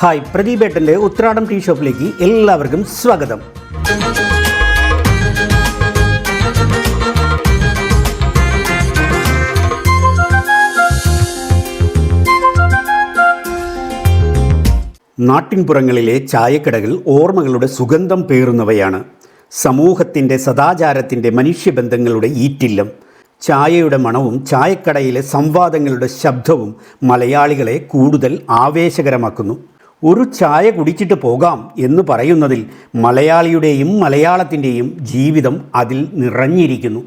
Hi, പ്രദീപേട്ടൻ്റെ Uthradam tea ഷോപ്പിലേക്ക് എല്ലാവർക്കും സ്വാഗതം. നാട്ടിൻപുറങ്ങളിലെ ചായക്കടകൾ ഓർമ്മകളുടെ സുഗന്ധം പേറുന്നവയാണ്. സമൂഹത്തിൻ്റെ സദാചാരത്തിൻ്റെ മനുഷ്യബന്ധങ്ങളുടെ ഈറ്റില്ലം. ചായയുടെ മണവും ചായക്കടയിലെ സംവാദങ്ങളുടെ ശബ്ദവും മലയാളികളെ കൂടുതൽ ആവേശകരമാക്കുന്നു. ഒരു ചായ കുടിച്ചിട്ട് പോകാം എന്ന് പറയുന്നതിൽ മലയാളിയുടെയും മലയാളത്തിൻ്റെയും ജീവിതം അതിൽ നിറഞ്ഞിരിക്കുന്നു.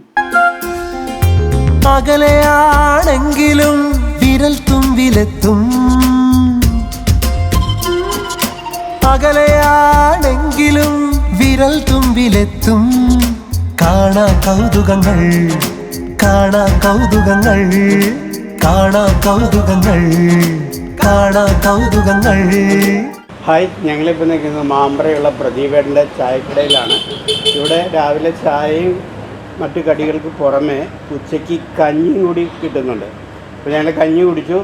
അകലെയാണെങ്കിലും വിരൽ തുമ്പിലെത്തും, അകലെയാണെങ്കിലും വിരൽ തുമ്പിലെത്തും. കാണാം കൗതുകങ്ങൾ, കാണാം കൗതുകങ്ങൾ, കാണാം കൗതുകങ്ങൾ, കാണാം കൗതുകങ്ങൾ. ഹായ്, ഞങ്ങളിപ്പോൾ നിൽക്കുന്നത് മാമ്പ്രയുള്ള പ്രദീപേട്ടൻ്റെ ചായക്കടയിലാണ്. ഇവിടെ രാവിലെ ചായയും മറ്റു കടികൾക്ക് പുറമെ ഉച്ചയ്ക്ക് കഞ്ഞിയും കൂടി കിട്ടുന്നുണ്ട്. അപ്പോൾ ഞങ്ങൾ കഞ്ഞി കുടിച്ചു.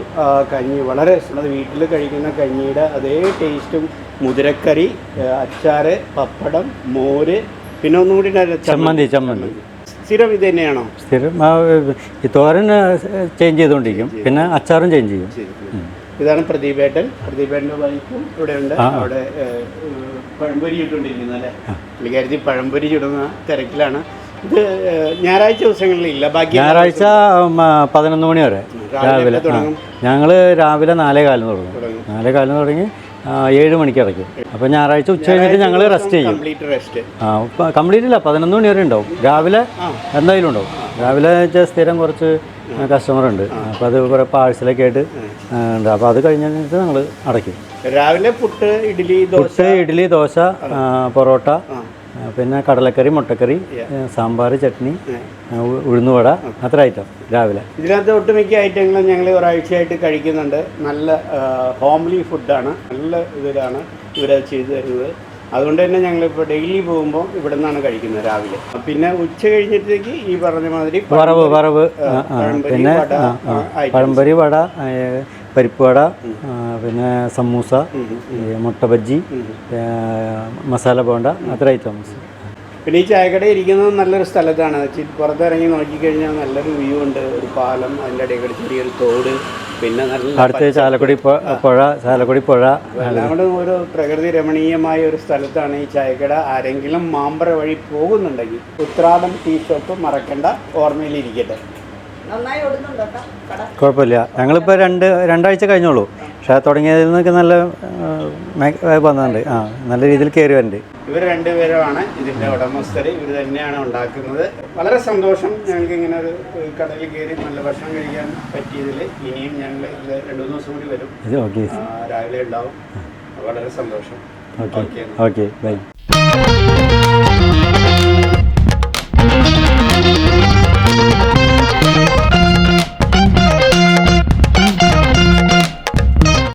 കഞ്ഞി വളരെ വീട്ടിൽ കഴിക്കുന്ന കഞ്ഞിയുടെ അതേ ടേസ്റ്റും, മുതിരക്കറി, അച്ചാർ, പപ്പടം, മോര്, പിന്നെ ഒന്നും കൂടി ചമ്മന്തി. സ്ഥിരം ഇത് തന്നെയാണോ? സ്ഥിരം ഈ തോരൻ ചേഞ്ച് ചെയ്തുകൊണ്ടിരിക്കും, പിന്നെ അച്ചാറും ചേഞ്ച് ചെയ്യും. ഇതാണ് പ്രദീപേട്ടൻ്റെ വൈഫും ഇവിടെ ഉണ്ട്. അവിടെ പഴംപൊരി ചുട്ടുകൊണ്ടിരിക്കുന്നത് അല്ലേ? പുള്ളിക്കാരത്തി പഴംപൊരി ചുടുന്ന തിരക്കിലാണ്. ഇത് ഞായറാഴ്ച ദിവസങ്ങളിലില്ല, ബാക്കി ഞായറാഴ്ച 11 മണി വരെ രാവിലെ. ഞങ്ങൾ രാവിലെ 4:15 തുടങ്ങും. 4:15 തുടങ്ങി 7 മണിക്ക് അടയ്ക്കും. അപ്പോൾ ഞായറാഴ്ച ഉച്ച കഴിഞ്ഞിട്ട് ഞങ്ങൾ റെസ്റ്റ് ചെയ്യും. കംപ്ലീറ്റ് ഇല്ല, 11 മണി വരെ ഉണ്ടാവും. രാവിലെ എന്തായാലും ഉണ്ടാവും. രാവിലെ സ്ഥിരം കുറച്ച് കസ്റ്റമർ ഉണ്ട്. അപ്പോൾ അത് കുറേ പാഴ്സലൊക്കെ ആയിട്ട് ഉണ്ട്. അപ്പോൾ അത് കഴിഞ്ഞിട്ട് ഞങ്ങൾ അടയ്ക്കും. രാവിലെ പുട്ട്, ഇഡ്ഡലി, ദോശ, പൊറോട്ട, പിന്നെ കടലക്കറി, മുട്ടക്കറി, സാമ്പാർ, ചട്നി, ഉഴുന്നുവട, അത്ര ഐറ്റം രാവിലെ. ഇതിനകത്ത് ഒട്ടുമിക്ക ഐറ്റങ്ങളും ഞങ്ങൾ ഒരാഴ്ചയായിട്ട് കഴിക്കുന്നുണ്ട്. നല്ല ഹോംലി ഫുഡാണ്, നല്ല ഇതിലാണ് ഇവരത് ചെയ്തു തരുന്നത്. അതുകൊണ്ട് തന്നെ ഞങ്ങളിപ്പോൾ ഡെയിലി പോകുമ്പോൾ ഇവിടെ നിന്നാണ് കഴിക്കുന്നത് രാവിലെ. പിന്നെ ഉച്ച കഴിഞ്ഞിട്ടേക്ക് ഈ പറഞ്ഞ മാതിരി വറവ്, പിന്നെ പഴംപൊരി, വട, പരിപ്പ് വട, പിന്നെ സമൂസ, മുട്ട ബജ്ജി, മസാല ബോണ്ട, അത്ര ഐറ്റംസ്. പിന്നെ ഈ ചായക്കട ഇരിക്കുന്നത് നല്ലൊരു സ്ഥലത്താണ്. പുറത്തിറങ്ങി നോക്കിക്കഴിഞ്ഞാൽ നല്ലൊരു വ്യൂ ഉണ്ട്. ഒരു പാലം, അതിൻ്റെ ഇടയിൽ ചെറിയൊരു തോട്, പിന്നെ നല്ല അടുത്ത് ചാലക്കുടി പുഴ, എല്ലാം കൂടെ ഒരു പ്രകൃതി രമണീയമായ ഒരു സ്ഥലത്താണ് ഈ ചായക്കട. ആരെങ്കിലും മാമ്പ്ര വഴി പോകുന്നുണ്ടെങ്കിൽ ഉത്രാടം ടീ ഷോപ്പ് മറക്കണ്ട, ഓർമ്മയിലിരിക്കട്ടെ. കുഴപ്പമില്ല. ഞങ്ങളിപ്പോൾ രണ്ടാഴ്ച കഴിഞ്ഞോളൂ. പക്ഷേ തുടങ്ങിയതിൽ നിന്നൊക്കെ നല്ല വന്നിട്ടുണ്ട്. നല്ല രീതിയിൽ കയറി വരുന്നുണ്ട്. ഇവർ രണ്ടുപേരുമാണ് ഇതിൻ്റെ ഉടമസ്ഥർ. ഇവർ തന്നെയാണ് ഉണ്ടാക്കുന്നത്. വളരെ സന്തോഷം ഞങ്ങൾക്ക് ഇങ്ങനെ ഒരു കടയിൽ കയറി നല്ല ഭക്ഷണം കഴിക്കാൻ പറ്റിയതിൽ. ഇനിയും ഞങ്ങൾ 2-3 ദിവസം കൂടി വരും. രാവിലെ ഉണ്ടാവും. വളരെ സന്തോഷം. Okay, by.